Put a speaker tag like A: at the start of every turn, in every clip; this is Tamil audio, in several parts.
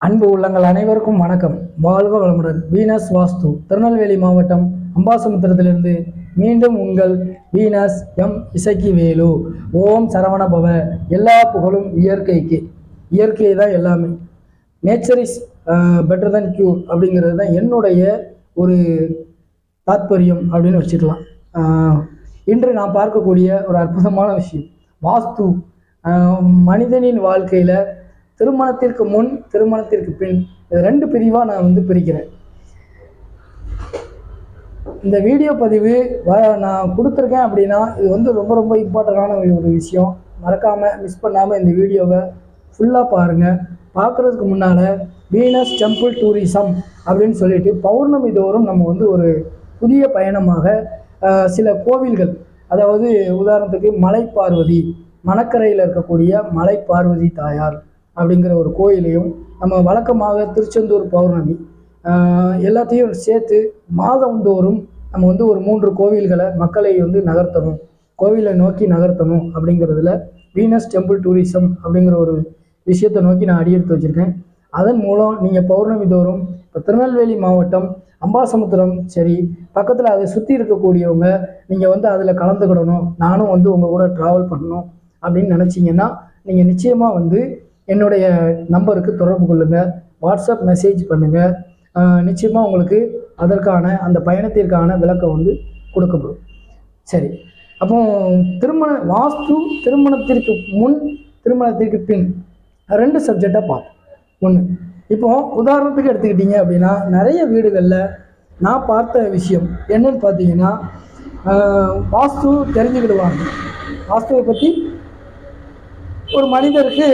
A: அன்பு உள்ளங்கள் அனைவருக்கும் வணக்கம். வாழ்க வளமுடன். வீனஸ் வாஸ்து திருநெல்வேலி மாவட்டம் அம்பாசமுத்திரத்திலிருந்து மீண்டும் உங்கள் வீனஸ் எம் இசக்கி வேலு. ஓம் சரவண பவ. எல்லா புகழும் இயற்கைக்கு. இயற்கை தான் எல்லாமே. Nature is better than cure அப்படிங்கிறது தான் என்னுடைய ஒரு தாத்பரியம் அப்படின்னு வச்சுக்கலாம். இன்று நான் பார்க்கக்கூடிய ஒரு அற்புதமான விஷயம் வாஸ்து. மனிதனின் வாழ்க்கையில் திருமணத்திற்கு முன் திருமணத்திற்கு பின் இது ரெண்டு பிரிவாக நான் பிரிக்கிறேன். இந்த வீடியோ பதிவு நான் கொடுத்துருக்கேன் அப்படின்னா இது ரொம்ப ரொம்ப இம்பார்ட்டண்டான ஒரு விஷயம். மறக்காமல் மிஸ் பண்ணாமல் இந்த வீடியோவை ஃபுல்லாக பாருங்கள். பார்க்குறதுக்கு முன்னால் வீனஸ் டெம்பிள் டூரிசம் அப்படின்னு சொல்லிட்டு பௌர்ணமி தோறும் நம்ம ஒரு புதிய பயணமாக சில கோவில்கள், அதாவது உதாரணத்துக்கு மலை பார்வதி, மணக்கரையில் இருக்கக்கூடிய மலை பார்வதி தாயார் அப்படிங்கிற ஒரு கோயிலையும், நம்ம வழக்கமாக திருச்செந்தூர் பௌர்ணமி எல்லாத்தையும் சேர்த்து மாதந்தோறும் நம்ம ஒரு 3 கோவில்களை மக்களை நகர்த்தணும், கோவிலை நோக்கி நகர்த்தணும் அப்படிங்கிறதுல வீனஸ் டெம்பிள் டூரிசம் அப்படிங்கிற ஒரு விஷயத்தை நோக்கி நான் அடியெடுத்து வச்சுருக்கேன். அதன் மூலம் நீங்கள் பௌர்ணமி தோறும் இப்போ திருநெல்வேலி மாவட்டம் அம்பாசமுத்திரம் சரி பக்கத்தில் அதை சுற்றி இருக்கக்கூடியவங்க நீங்கள் அதில் கலந்துக்கிடணும், நானும் உங்கள் கூட ட்ராவல் பண்ணணும் அப்படின்னு நினச்சிங்கன்னா நீங்கள் நிச்சயமாக என்னுடைய நம்பருக்கு தொடர்பு கொள்ளுங்கள், வாட்ஸ்அப் மெசேஜ் பண்ணுங்கள். நிச்சயமாக உங்களுக்கு அதற்கான அந்த பயணத்திற்கான விளக்கம் கொடுக்கப்படும். சரி, அப்போ வாஸ்து திருமணத்திற்கு முன் திருமணத்திற்கு பின் 2 சப்ஜெக்டாக பார்ப்போம். ஒன்று, இப்போ உதாரணத்துக்கு எடுத்துக்கிட்டிங்க அப்படின்னா நிறைய வீடுகளில் நான் பார்த்த விஷயம் என்னன்னு பார்த்தீங்கன்னா, வாஸ்து தெரிஞ்சுக்கிடுவாங்க. வாஸ்துவை பற்றி ஒரு மனிதருக்கு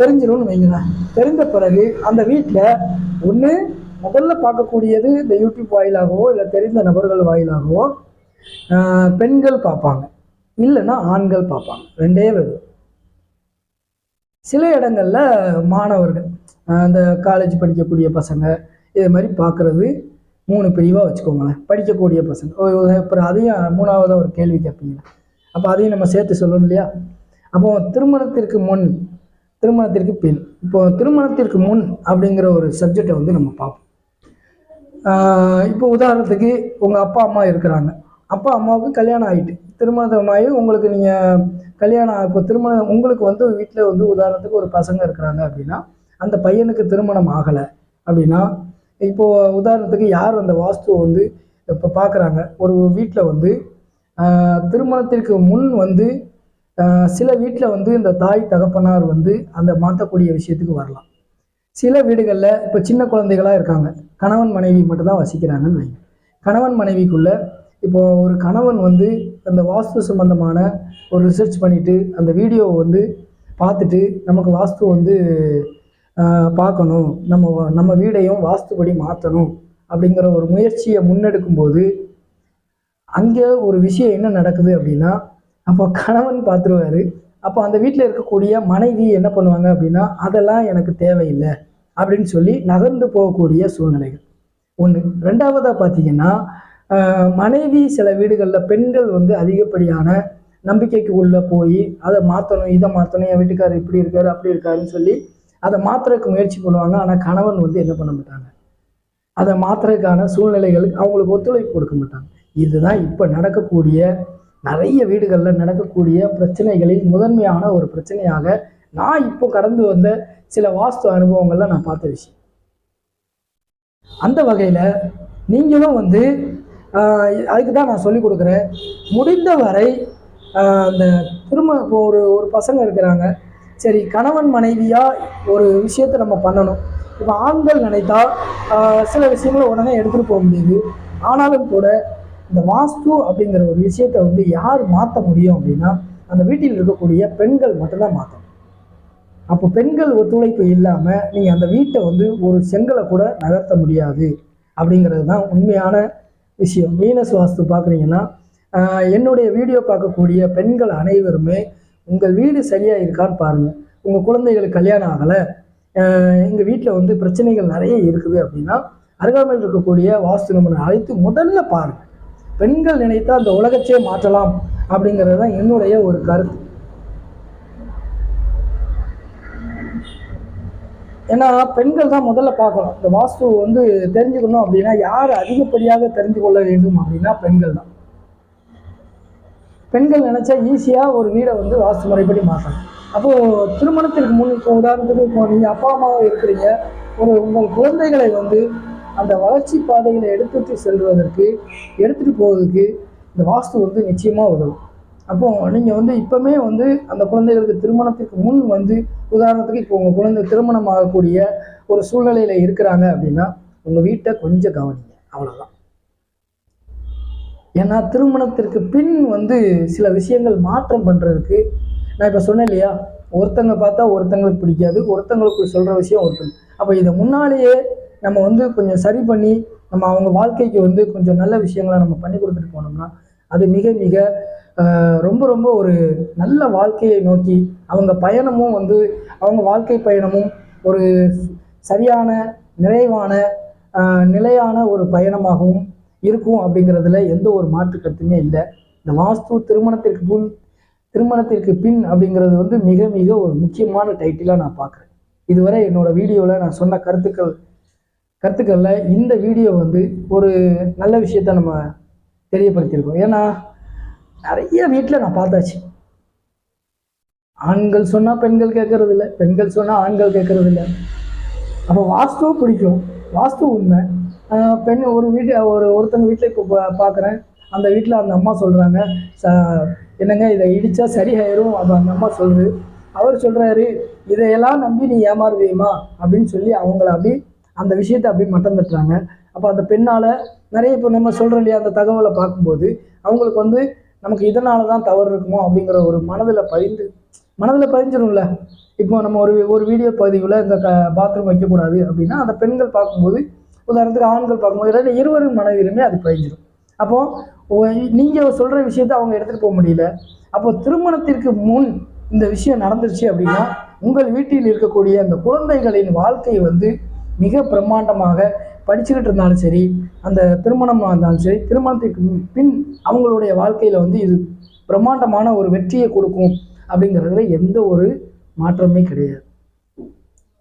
A: தெரிஞ்சிடும்னு வைங்களேன். தெரிந்த பிறகு அந்த வீட்டில் முதல்ல பார்க்கக்கூடியது இந்த யூடியூப் வாயிலாகவோ இல்லை தெரிந்த நபர்கள் வாயிலாகவோ பெண்கள் பார்ப்பாங்க, இல்லைன்னா ஆண்கள் பார்ப்பாங்க. 2 பேர். சில இடங்களில் மாணவர்கள், அந்த காலேஜ் படிக்கக்கூடிய பசங்க இது மாதிரி பார்க்குறது 3 பிரிவாக வச்சுக்கோங்களேன். படிக்கக்கூடிய பசங்க. அப்புறம் அதையும் 3ஆவதாக ஒரு கேள்வி கேட்பீங்க, அப்போ அதையும் நம்ம சேர்த்து சொல்லணும் இல்லையா? அப்போது திருமணத்திற்கு முன் திருமணத்திற்கு பின். இப்போது திருமணத்திற்கு முன் அப்படிங்கிற ஒரு சப்ஜெக்டை நம்ம பார்ப்போம். இப்போ உதாரணத்துக்கு உங்கள் அப்பா அம்மா இருக்கிறாங்க. அப்பா அம்மாவுக்கு கல்யாணம் ஆகிட்டு திருமணமாகி உங்களுக்கு நீங்கள் கல்யாணம் இப்போ திருமணம் உங்களுக்கு வீட்டில் உதாரணத்துக்கு ஒரு பசங்க இருக்கிறாங்க அப்படின்னா அந்த பையனுக்கு திருமணம் ஆகலை அப்படின்னா, இப்போது உதாரணத்துக்கு யார் அந்த வாஸ்துவை இப்போ பார்க்குறாங்க ஒரு வீட்டில் திருமணத்திற்கு முன் சில வீட்டில் இந்த தாய் தகப்பனார் அந்த மாற்றக்கூடிய விஷயத்துக்கு வரலாம். சில வீடுகளில் இப்போ சின்ன குழந்தைகளாக இருக்காங்க, கணவன் மனைவி மட்டும்தான் வசிக்கிறாங்கன்னு வைங்க. கணவன் மனைவிக்குள்ளே இப்போது ஒரு கணவன் அந்த வாஸ்து சம்பந்தமான ஒரு ரிசர்ச் பண்ணிவிட்டு அந்த வீடியோவை பார்த்துட்டு நமக்கு வாஸ்து பார்க்கணும், நம்ம வீடையும் வாஸ்துபடி மாற்றணும் அப்படிங்கிற ஒரு முயற்சியை முன்னெடுக்கும்போது அங்கே ஒரு விஷயம் என்ன நடக்குது அப்படின்னா, அப்போ கணவன் பார்த்துருவார். அப்போ அந்த வீட்டில் இருக்கக்கூடிய மனைவி என்ன பண்ணுவாங்க அப்படின்னா, அதெல்லாம் எனக்கு தேவையில்லை அப்படின்னு சொல்லி நகர்ந்து போகக்கூடிய சூழ்நிலைகள் ஒன்று. 2ஆவதாக பார்த்தீங்கன்னா, மனைவி சில வீடுகளில் பெண்கள் அதிகப்படியான நம்பிக்கைக்கு உள்ளே போய் அதை மாற்றணும், இதை மாற்றணும், என் வீட்டுக்காரர் இப்படி இருக்காரு அப்படி இருக்காருன்னு சொல்லி அதை மாற்றுறதுக்கு முயற்சி பண்ணுவாங்க. ஆனால் கணவன் என்ன பண்ண மாட்டாங்க, அதை மாற்றுறதுக்கான சூழ்நிலைகளுக்கு அவங்களுக்கு ஒத்துழைப்பு கொடுக்க மாட்டாங்க. இதுதான் இப்போ நடக்கக்கூடிய நிறைய வீடுகளில் நடக்கக்கூடிய பிரச்சனைகளில் முதன்மையான ஒரு பிரச்சனையாக நான் இப்போ கடந்து வந்த சில வாஸ்து அனுபவங்கள்ல நான் பார்த்த விஷயம். அந்த வகையில் நீங்களும் அதுக்கு தான் நான் சொல்லிக் கொடுக்குறேன். முடிந்த வரை அந்த திருமணம் இப்போ ஒரு பசங்க இருக்கிறாங்க, சரி கணவன் மனைவியாக ஒரு விஷயத்தை நம்ம பண்ணணும். இப்போ ஆண்கள் நினைத்தா சில விஷயங்களை உடனே எடுத்துகிட்டு போக முடியுது. ஆனாலும் கூட இந்த வாஸ்து அப்படிங்கிற ஒரு விஷயத்தை யார் மாற்ற முடியும் அப்படின்னா அந்த வீட்டில் இருக்கக்கூடிய பெண்கள் மட்டும்தான் மாற்றணும். அப்போ பெண்கள் ஒத்துழைப்பு இல்லாமல் நீங்கள் அந்த வீட்டை ஒரு செங்கலை கூட நகர்த்த முடியாது அப்படிங்கிறது தான் உண்மையான விஷயம். வீனஸ் வாஸ்து பார்க்குறீங்கன்னா என்னுடைய வீடியோ பார்க்கக்கூடிய பெண்கள் அனைவருமே உங்கள் வீடு சரியாக இருக்கான்னு பாருங்கள். உங்கள் குழந்தைகளுக்கு கல்யாணம் ஆகலை, எங்கள் வீட்டில் பிரச்சனைகள் நிறைய இருக்குது அப்படின்னா அருகாமையில் இருக்கக்கூடிய வாஸ்து நிபுணரை அழைத்து முதல்ல பாருங்கள். பெண்கள் நினைத்தா அந்த உலகத்தையே மாற்றலாம் அப்படிங்கிறது தான் என்னுடைய ஒரு கருத்து. ஏன்னா பெண்கள் தான் முதல்ல பார்க்கணும். இந்த வாஸ்து வந்து தெரிஞ்சுக்கணும் அப்படின்னா யார் அதிகப்படியாக தெரிந்து கொள்ள வேண்டும் அப்படின்னா பெண்கள் தான். பெண்கள் நினைச்சா ஈஸியாக ஒரு வீடை வந்து வாஸ்து முறைப்படி மாற்றணும். அப்போது திருமணத்திற்கு முன் இப்போ உதாரணத்துக்கு இப்போ நீங்கள் அப்பா அம்மாவாக இருக்கிறீங்க, உங்கள் குழந்தைகளை வந்து அந்த வளர்ச்சி பாதையில் எடுத்துகிட்டு போவதற்கு இந்த வாஸ்து வந்து நிச்சயமாக உதவும். அப்போது நீங்கள் வந்து இப்போவுமே வந்து அந்த குழந்தைகளுக்கு திருமணத்திற்கு முன் வந்து உதாரணத்துக்கு இப்போ உங்கள் குழந்தை திருமணம் ஆகக்கூடிய ஒரு சூழ்நிலையில் இருக்கிறாங்க அப்படின்னா உங்கள் வீட்டை கொஞ்சம் கவனிங்க, அவ்வளோதான். ஏன்னா திருமணத்திற்கு பின் வந்து சில விஷயங்கள் மாற்றம் பண்ணுறதுக்கு நான் இப்போ சொன்னேன் இல்லையா, ஒருத்தங்க பார்த்தா ஒருத்தங்களுக்கு பிடிக்காது, ஒருத்தங்களுக்கு சொல்கிற விஷயம் ஒருத்தங்க. அப்போ இதை முன்னாலேயே நம்ம வந்து கொஞ்சம் சரி பண்ணி நம்ம அவங்க வாழ்க்கைக்கு வந்து கொஞ்சம் நல்ல விஷயங்களை நம்ம பண்ணி கொடுத்துட்டு போனோம்னா அது மிக மிக ரொம்ப ரொம்ப ஒரு நல்ல வாழ்க்கையை நோக்கி அவங்க பயணமும் வந்து அவங்க வாழ்க்கை பயணமும் ஒரு சரியான நிறைவான நிலையான ஒரு பயணமாகவும் இருக்கும் அப்படிங்கிறதுல எந்த ஒரு மாற்று கருத்துமே இல்லை. இந்த வாஸ்து திருமணத்திற்கு பின் அப்படிங்கிறது வந்து மிக மிக ஒரு முக்கியமான டைட்டிலாக நான் பார்க்குறேன். இதுவரை என்னோட வீடியோவில் நான் சொன்ன கருத்துக்களில் இந்த வீடியோ வந்து ஒரு நல்ல விஷயத்த நம்ம தெரியப்படுத்தியிருக்கோம். ஏன்னா நிறைய வீட்டில் நான் பார்த்தாச்சு, ஆண்கள் சொன்னால் பெண்கள் கேட்கறது இல்லை, பெண்கள் சொன்னால் ஆண்கள் கேட்கறது இல்லை. அப்போ வாஸ்துவும் பிடிக்கும், வாஸ்து உண்மை. பெண் ஒருத்தங்க வீட்டில் இப்போ பார்க்குறேன், அந்த வீட்டில் அந்த அம்மா சொல்கிறாங்க, என்னங்க இதை இடித்தா சரியாயிரும். அப்போ அந்த அம்மா சொல்லுது, அவர் சொல்கிறாரு இதையெல்லாம் நம்பி நீ ஏமாறுவீமா அப்படின்னு சொல்லி அவங்கள அப்படி அந்த விஷயத்தை அப்படி மட்டம் தட்டுறாங்க. அப்போ அந்த பெண்ணால் நிறைய இப்போ நம்ம சொல்கிறோம் இல்லையா, அந்த தகவலை பார்க்கும்போது அவங்களுக்கு வந்து நமக்கு இதனால தான் தவறு இருக்குமோ அப்படிங்கிற ஒரு மனதில் பதிஞ்சிடும்ல. இப்போ நம்ம ஒரு வீடியோ பதிவில் இந்த பாத்ரூம் வைக்கக்கூடாது அப்படின்னா அந்த பெண்கள் பார்க்கும்போது உதாரணத்துக்கு ஆண்கள் பார்க்கும்போது இருவரும் மனைவியுமே அது பதிஞ்சிடும். அப்போது நீங்கள் சொல்கிற விஷயத்தை அவங்க எடுத்துகிட்டு போக முடியல. அப்போ திருமணத்திற்கு முன் இந்த விஷயம் நடந்துருச்சு அப்படின்னா உங்கள் வீட்டில் இருக்கக்கூடிய அந்த குழந்தைகளின் வாழ்க்கை வந்து மிக பிரம்மாண்டமாக படிச்சுக்கிட்டு இருந்தாலும் சரி, அந்த திருமணமாக இருந்தாலும் சரி, திருமணத்திற்கு பின் அவங்களுடைய வாழ்க்கையில் வந்து இது பிரம்மாண்டமான ஒரு வெற்றியை கொடுக்கும் அப்படிங்கிறதுல எந்த ஒரு மாற்றமே கிடையாது.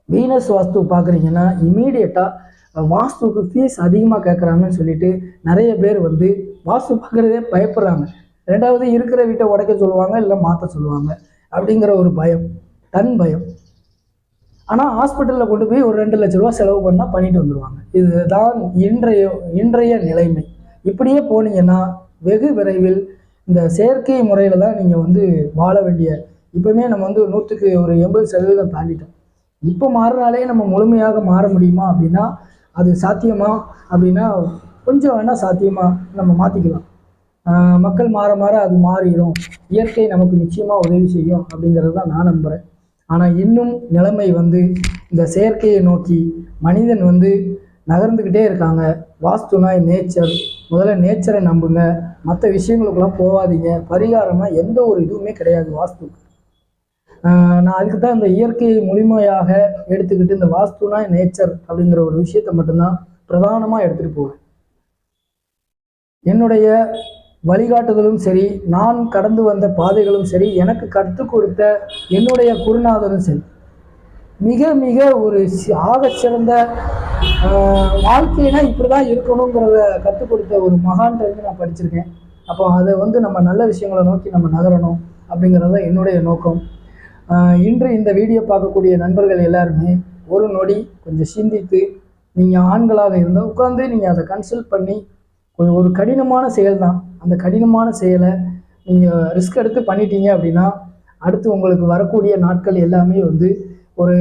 A: வீனஸ் வாஸ்து பார்க்குறீங்கன்னா இமீடியட்டாக வாஸ்துக்கு ஃபீஸ் அதிகமாக கேட்குறாங்கன்னு சொல்லிட்டு நிறைய பேர் வந்து வாஸ்து பார்க்குறதே பயப்படுறாங்க. ரெண்டாவது இருக்கிற வீட்டை உடைக்க சொல்லுவாங்க, இல்லை மாற்ற சொல்லுவாங்க அப்படிங்கிற ஒரு பயம், தன் பயம். ஆனால் ஹாஸ்பிட்டலில் கொண்டு போய் ஒரு 2 லட்ச ரூபா செலவு பண்ணால் பண்ணிட்டு வந்துடுவாங்க. இதுதான் இன்றைய நிலைமை. இப்படியே போனீங்கன்னா வெகு விரைவில் இந்த செயற்கை முறையில் தான் நீங்கள் வந்து வாழ வேண்டிய, இப்போவுமே நம்ம வந்து 100க்கு ஒரு 80% தாண்டிட்டோம். இப்போ மாறினாலே நம்ம முழுமையாக மாற முடியுமா அப்படின்னா அது சாத்தியமா அப்படின்னா கொஞ்சம் வேணால் சாத்தியமாக நம்ம மாற்றிக்கலாம். மக்கள் மாற மாற அது மாறிடும், இயற்கை நமக்கு நிச்சயமாக உதவி செய்யும் அப்படிங்கிறது தான் நான் நம்புகிறேன். ஆனால் இன்னும் நிலைமை வந்து இந்த செயற்கையை நோக்கி மனிதன் வந்து நகர்ந்துக்கிட்டே இருக்காங்க. வாஸ்துனா நேச்சர், முதல்ல நேச்சரை நம்புங்க, மற்ற விஷயங்களுக்கெல்லாம் போகாதீங்க. பரிகாரமாக எந்த ஒரு இதுவுமே கிடையாது வாஸ்துக்கு. நான் அதுக்கு தான் இந்த இயற்கையை முழுமையாக எடுத்துக்கிட்டு இந்த வாஸ்துனா நேச்சர் அப்படிங்கிற ஒரு விஷயத்தை மட்டும்தான் பிரதானமாக எடுத்துகிட்டு போவேன். என்னுடைய வழிகாட்டுதலும் சரி, நான் கடந்து வந்த பாதைகளும் சரி, எனக்கு கற்றுக் கொடுத்த என்னுடைய குருநாதரும் சரி, மிக மிக ஒரு ஆகச்சிறந்த வாழ்க்கைனா இப்படி தான் இருக்கணுங்கிறத கற்றுக் கொடுத்த ஒரு மகான்கிட்ட நான் படிச்சிருக்கேன். அப்போ அதை வந்து நம்ம நல்ல விஷயங்களை நோக்கி நம்ம நகரணும் அப்படிங்கிறது தான் என்னுடைய நோக்கம். இன்று இந்த வீடியோ பார்க்கக்கூடிய நண்பர்கள் எல்லாருமே ஒரு நொடி கொஞ்சம் சிந்தித்து, நீங்கள் ஆண்களாக இருந்தால் உட்காந்து நீங்கள் அதை கன்சல்ட் பண்ணி, ஒரு கடினமான செயல் தான், அந்த கடினமான செயலை நீங்கள் ரிஸ்க் எடுத்து பண்ணிட்டீங்க அப்படின்னா அடுத்து உங்களுக்கு வரக்கூடிய நாட்கள் எல்லாமே வந்து ஒரு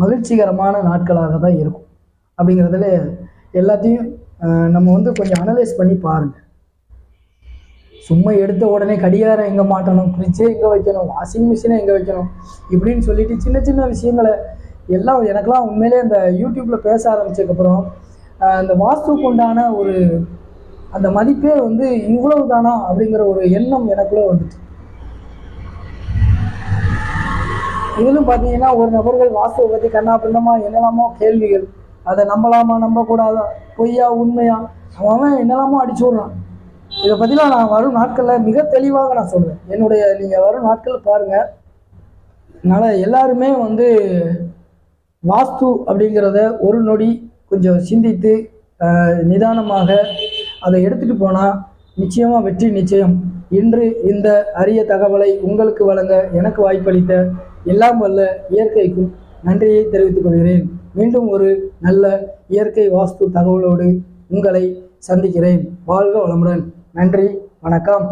A: மகிழ்ச்சிகரமான நாட்களாக தான் இருக்கும். அப்படிங்கிறதுல எல்லாத்தையும் நம்ம வந்து கொஞ்சம் அனலைஸ் பண்ணி பாருங்கள். சும்மா எடுத்த உடனே கடிகாரம் எங்கே மாட்டணும், ஃப்ரிட்ஜே எங்கே வைக்கணும், வாஷிங் மிஷினை எங்கே வைக்கணும் இப்படின்னு சொல்லிட்டு சின்ன சின்ன விஷயங்களை எல்லாம் எனக்கெல்லாம் உண்மையிலே இந்த யூடியூப்பில் பேச ஆரம்பித்ததுக்கப்புறம் இந்த வாஸ்துக்கு உண்டான ஒரு அந்த மதிப்பே வந்து இவ்வளவு தானா அப்படிங்கிற ஒரு எண்ணம் எனக்குள்ளே வந்துட்டு. இதிலும் பார்த்தீங்கன்னா ஒரு நபர்கள் வாஸ்துவை பற்றி கண்ணா பின்னமா என்னெல்லாமோ கேள்விகள், அதை நம்பலாமா நம்பக்கூடாதா, பொய்யா உண்மையா, அவன் என்னெல்லாமோ அடிச்சு விட்றான். இதை பற்றிலாம் நான் வரும் நாட்களில் மிக தெளிவாக நான் சொல்லுவேன். நீங்கள் வரும் நாட்களில் பாருங்கள். அதனால் எல்லாருமே வந்து வாஸ்து அப்படிங்கிறத ஒரு நொடி கொஞ்சம் சிந்தித்து நிதானமாக அதை எடுத்துகிட்டு போனால் நிச்சயமாக வெற்றி நிச்சயம். இன்று இந்த அரிய தகவலை உங்களுக்கு வழங்க எனக்கு வாய்ப்பளித்த எல்லாம் வல்ல இயற்கைக்கும் நன்றியை தெரிவித்துக் கொள்கிறேன். மீண்டும் ஒரு நல்ல இயற்கை வாஸ்து தகவலோடு உங்களை சந்திக்கிறேன். வாழ்க வளமுடன். நன்றி, வணக்கம்.